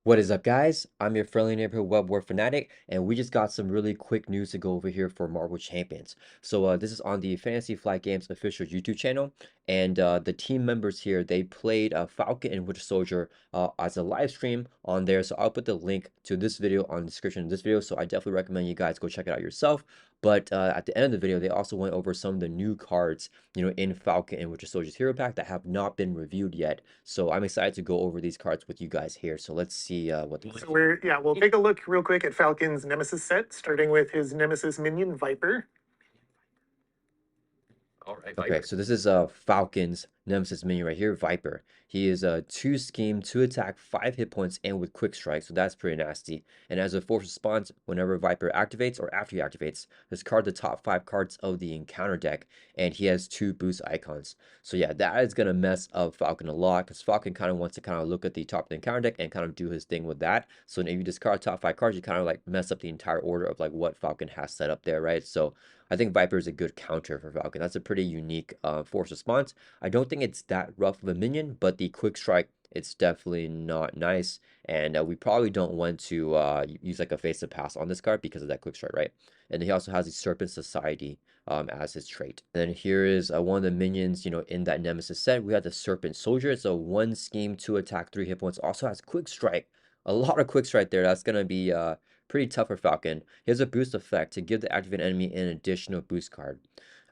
What is up, guys? I'm your friendly neighborhood web war fanatic, and we just got some really quick news to go over here for Marvel Champions. So this is on the Fantasy Flight Games official YouTube channel, and the team members here, they played Falcon and Winter Soldier as a live stream on there. So I'll put the link to this video on the description of this video. So I definitely recommend you guys go check it out yourself. But at the end of the video, they also went over some of the new cards, in Falcon and Winter Soldier's Hero Pack that have not been reviewed yet. So I'm excited to go over these cards with you guys here. So let's see what the So we'll take a look real quick at Falcon's Nemesis set, starting with his Nemesis minion Viper. All right, okay, so this is Falcon's Nemesis minion right here, Viper. He is a 2 scheme, 2 attack, 5 hit points, and with quick strike, so that's pretty nasty. And as a force response, whenever Viper activates or after he activates, discard the top 5 cards of the encounter deck, and he has 2 boost icons. So yeah, that is gonna mess up Falcon a lot, because Falcon kind of wants to kind of look at the top of the encounter deck and kind of do his thing with that. So if you discard top 5 cards, you kind of like mess up the entire order of like what Falcon has set up there, right? So I think Viper is a good counter for Falcon. That's a pretty unique force response. I don't think it's that rough of a minion, but the quick strike, it's definitely not nice. And we probably don't want to use like a face-up pass on this card because of that quick strike, right? And he also has the Serpent Society as his trait. And then here is one of the minions, in that Nemesis set. We have the Serpent Soldier. It's a 1 scheme, 2 attack, 3 hit points. Also has quick strike. A lot of quick strike there. That's going to be pretty tough for Falcon. He has a boost effect to give the activated enemy an additional boost card.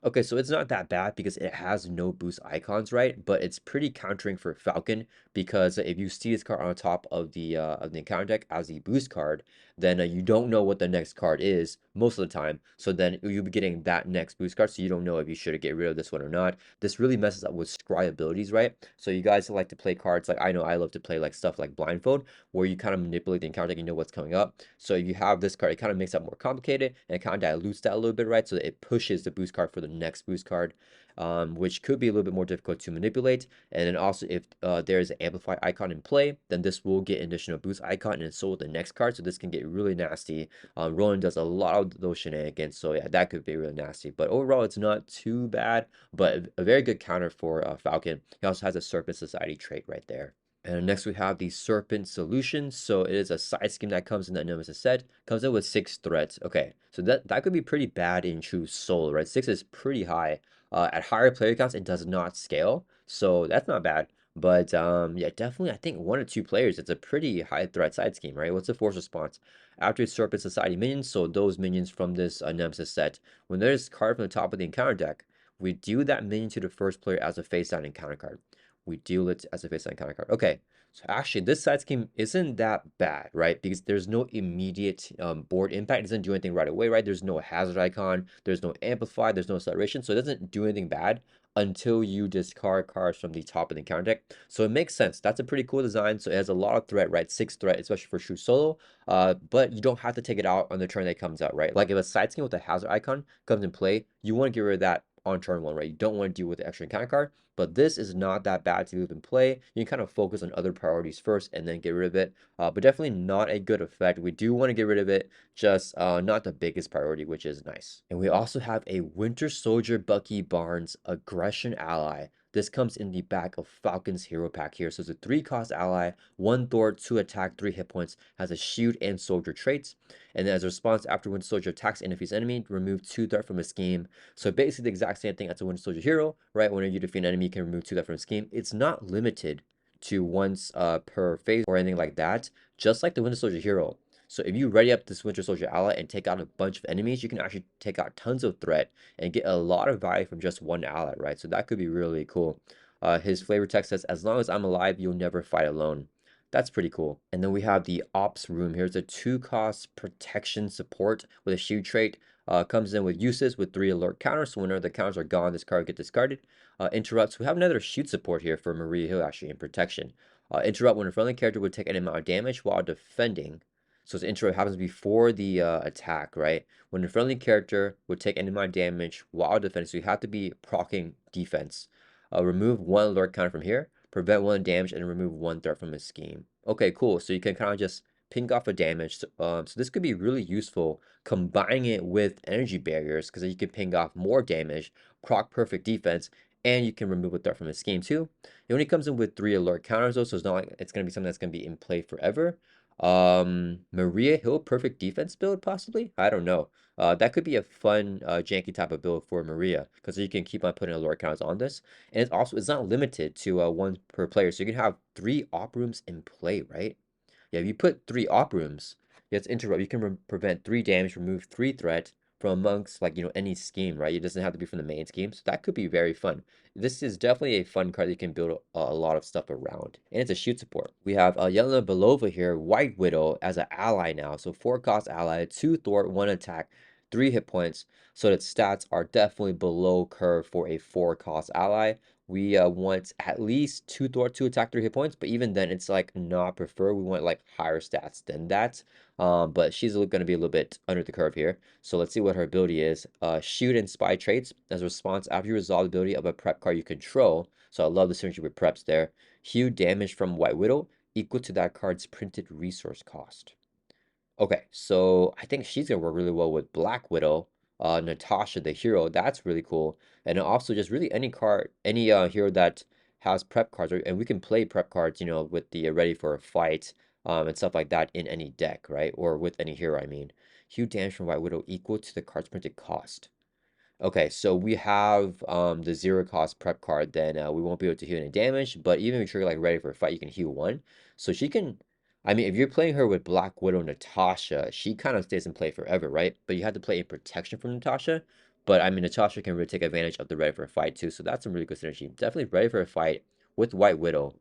Okay, so it's not that bad because it has no boost icons, right? But it's pretty countering for Falcon because if you see this card on top of the encounter deck as a boost card, then you don't know what the next card is most of the time. So then you'll be getting that next boost card, so you don't know if you should get rid of this one or not. This really messes up with scry abilities, right? So you guys like to play cards like I know I love to play like stuff like Blindfold, where you kind of manipulate the encounter deck, you know what's coming up. So if you have this card, it kind of makes it more complicated and it kind of dilutes that a little bit, right? So that it pushes the boost card for the next boost card, which could be a little bit more difficult to manipulate. And then also if there is an amplify icon in play, then this will get additional boost icon, and so will the next card. So this can get really nasty. Roland does a lot of those shenanigans, so yeah, that could be really nasty. But overall, it's not too bad, but a very good counter for Falcon. He also has a Serpent Society trait right there. And next we have the Serpent Solution. So it is a side scheme that comes in that Nemesis set. Comes in with 6 threats. Okay, so that could be pretty bad in true solo, right? 6 is pretty high. At higher player counts, it does not scale. So that's not bad. But yeah, definitely I think 1 or 2 players, it's a pretty high threat side scheme, right? What's the force response? After Serpent Society minions, so those minions from this Nemesis set, when there's card from the top of the encounter deck, we deal that minion to the first player as a face down encounter card. We deal it as a face down encounter card. Okay, so actually this side scheme isn't that bad, right? Because there's no immediate board impact. It doesn't do anything right away, right? There's no hazard icon, there's no amplify, there's no acceleration, so it doesn't do anything bad until you discard cards from the top of the encounter deck. So it makes sense. That's a pretty cool design. So it has a lot of threat, right? 6 threat, especially for true solo. But you don't have to take it out on the turn that it comes out, right? Like if a side scheme with a hazard icon comes in play, you want to get rid of that on turn 1, right? You don't want to deal with the extra encounter card, but this is not that bad to leave in play. You can kind of focus on other priorities first and then get rid of it, but definitely not a good effect. We do want to get rid of it, just not the biggest priority, which is nice. And we also have a Winter Soldier Bucky Barnes Aggression Ally. This comes in the back of Falcon's hero pack here. So it's a 3-cost ally, 1 thwart, 2 attack, 3 hit points, has a shield and soldier traits. And then as a response, after Winter Soldier attacks and defeats enemy, remove 2 threat from a scheme. So basically the exact same thing as a Winter Soldier hero, right? Whenever you defeat an enemy, you can remove 2 threat from a scheme. It's not limited to once per phase or anything like that, just like the Winter Soldier hero. So if you ready up this Winter Soldier ally and take out a bunch of enemies, you can actually take out tons of threat and get a lot of value from just one ally, right? So that could be really cool. His flavor text says, as long as I'm alive, you'll never fight alone. That's pretty cool. And then we have the Ops Room. Here's a 2-cost protection support with a shield trait. Comes in with uses with 3 alert counters. So whenever the counters are gone, this card gets discarded. Interrupts. We have another shield support here for Maria Hill actually in protection. Interrupt when a friendly character would take any amount of damage while defending. So this intro happens before the attack, right? When a friendly character would take any amount of damage while defending, so you have to be proccing defense. Remove 1 alert counter from here, prevent 1 damage, and remove 1 threat from a scheme. Okay, cool. So you can kind of just ping off a damage. So this could be really useful combining it with energy barriers, because you can ping off more damage, proc perfect defense, and you can remove a threat from a scheme too. It only comes in with 3 alert counters though, so it's not like it's going to be something that's going to be in play forever. Maria Hill, perfect defense build, possibly? I don't know. That could be a fun, janky type of build for Maria, because you can keep on putting a lore counts on this. And it's not limited to one per player, so you can have 3 op rooms in play, right? Yeah, if you put 3 op rooms, yeah, it's interrupt. You can prevent 3 damage, remove 3 threat from amongst like any scheme, right? It doesn't have to be from the main scheme, so that could be very fun. This is definitely a fun card that you can build a lot of stuff around, and it's a shoot support. We have Yelena Belova here, White Widow as an ally now, so 4 cost ally, 2 thwart, 1 attack, 3 hit points. So that stats are definitely below curve for a 4 cost ally. We want at least 2 thwart, 2 attack, 3 hit points, but even then it's like not preferred. We want like higher stats than that. But she's going to be a little bit under the curve here. So let's see what her ability is. Shoot and spy traits as a response after you resolve the ability of a prep card you control. So I love the synergy with preps there. Heal damage from White Widow equal to that card's printed resource cost. Okay, so I think she's gonna work really well with Black Widow, Natasha the hero. That's really cool. And then also just really any card, any hero that has prep cards, and we can play prep cards, with the ready for a fight, and stuff like that in any deck, right? Or with any hero, I mean. Hue damage from White Widow equal to the card's printed cost. Okay, so we have the 0 cost prep card, then we won't be able to heal any damage, but even if you're like ready for a fight, you can heal 1. So she can, I mean, if you're playing her with Black Widow Natasha, she kind of stays in play forever, right? But you have to play a protection from Natasha. But I mean, Natasha can really take advantage of the ready for a fight too, so that's some really good synergy. Definitely ready for a fight with White Widow,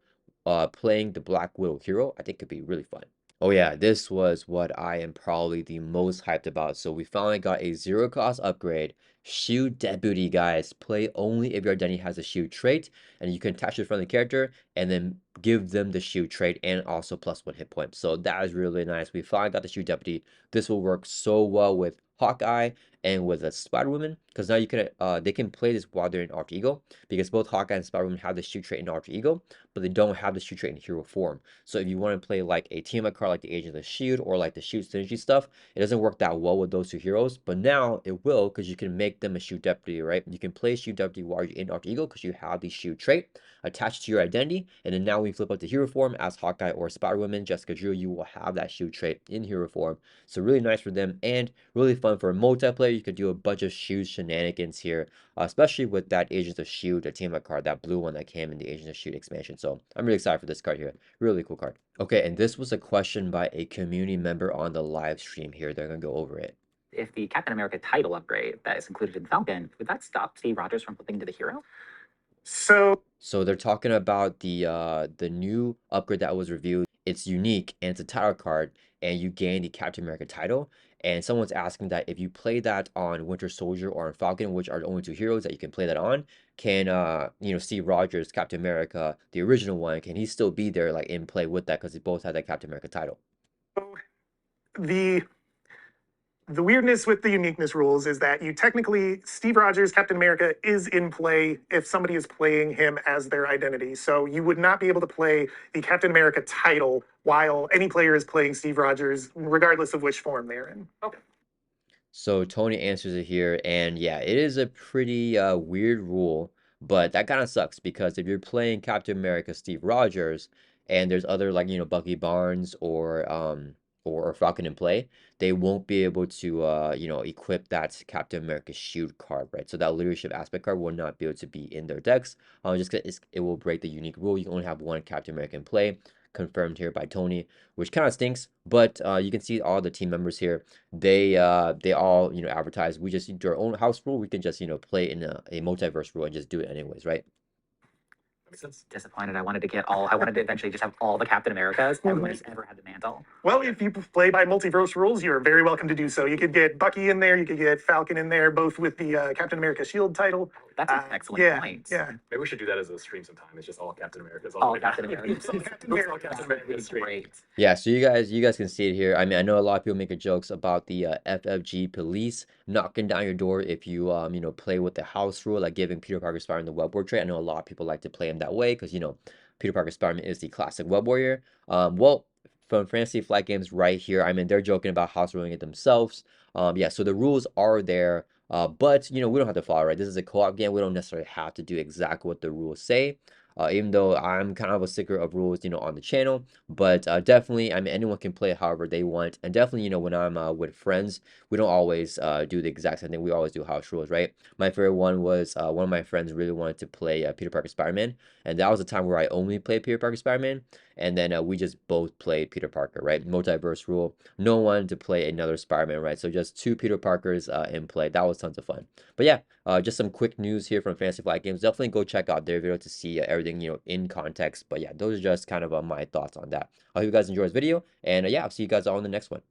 playing the Black Widow hero, I think could be really fun. Oh yeah, this was what I am probably the most hyped about. So we finally got a 0 cost upgrade. Shield Deputy, guys. Play only if your identity has a shield trait, and you can attach it from the character and then give them the shield trait and also +1 hit point. So that is really nice. We finally got the Shield Deputy. This will work so well with Hawkeye and with a Spider-Woman, because now you can they can play this while they're in Alter Ego, because both Hawkeye and Spider-Woman have the shield trait in Alter Ego, but they don't have the shield trait in hero form. So if you want to play like a team up card like the Agent of the Shield or like the Shield Synergy stuff, it doesn't work that well with those 2 heroes. But now it will, because you can make them a Shield Deputy, right? You can play Shield Deputy while you're in Alter Ego because you have the shield trait attached to your identity. And then now when you flip up to hero form as Hawkeye or Spider-Woman, Jessica Drew, you will have that shield trait in hero form. So really nice for them and really fun for multiplayer. You could do a bunch of shield shenanigans here, especially with that Agents of Shield, the team up card, that blue one that came in the Agents of Shield expansion. So I'm really excited for this card here. Really cool card. Okay, and this was a question by a community member on the live stream here. They're gonna go over it. If the Captain America title upgrade that is included in Falcon, would that stop Steve Rogers from flipping to the hero? So they're talking about the new upgrade that was reviewed. It's unique and it's a title card, and you gain the Captain America title. And someone's asking that if you play that on Winter Soldier or on Falcon, which are the only 2 heroes that you can play that on, can Steve Rogers, Captain America, the original one, can he still be there like in play with that, because they both had that Captain America title? the the weirdness with the uniqueness rules is that you technically, Steve Rogers, Captain America, is in play if somebody is playing him as their identity. So you would not be able to play the Captain America title while any player is playing Steve Rogers, regardless of which form they're in. Okay. So Tony answers it here, and yeah, it is a pretty weird rule, but that kind of sucks, because if you're playing Captain America Steve Rogers and there's other like Bucky Barnes or Falcon in play, they won't be able to equip that Captain America Shield card, right? So that leadership aspect card will not be able to be in their decks, just because it will break the unique rule. You can only have 1 Captain America in play, confirmed here by Tony, which kind of stinks. But you can see all the team members here. They all advertise. We just do our own house rule. We can just play in a multiverse rule and just do it anyways, right? Disappointed. I wanted to eventually just have all the Captain Americas. Everyone who's ever had the mantle. Well, if you play by multiverse rules, you're very welcome to do so. You could get Bucky in there, you could get Falcon in there, both with the Captain America Shield title. That's an excellent yeah, point. Yeah. Maybe we should do that as a stream sometime. It's just all Captain Americas. All Captain Americas. All Captain Americas. Great. Yeah, so you guys can see it here. I mean, I know a lot of people make jokes about the FFG police knocking down your door if you play with the house rule, like giving Peter Parker Spider-Man the web warrior trait. I know a lot of people like to play him that way because Peter Parker Spider-Man is the classic web warrior. Well, from Fantasy Flight Games right here, I mean, they're joking about house ruling it themselves. Yeah, so the rules are there. But we don't have to follow, right? This is a co-op game. We don't necessarily have to do exactly what the rules say. even though I'm kind of a sticker of rules, on the channel. But definitely, I mean, anyone can play however they want. And definitely, when I'm with friends, we don't always do the exact same thing. We always do house rules, right? My favorite one was one of my friends really wanted to play Peter Parker Spider-Man. And that was a time where I only played Peter Parker Spider-Man. And then we just both played Peter Parker, right? Multiverse rule. No one to play another Spider-Man, right? So just two Peter Parkers in play. That was tons of fun. But yeah, just some quick news here from Fantasy Flight Games. Definitely go check out their video to see everything, in context. But yeah, those are just kind of my thoughts on that. I hope you guys enjoy this video. And yeah, I'll see you guys all in the next one.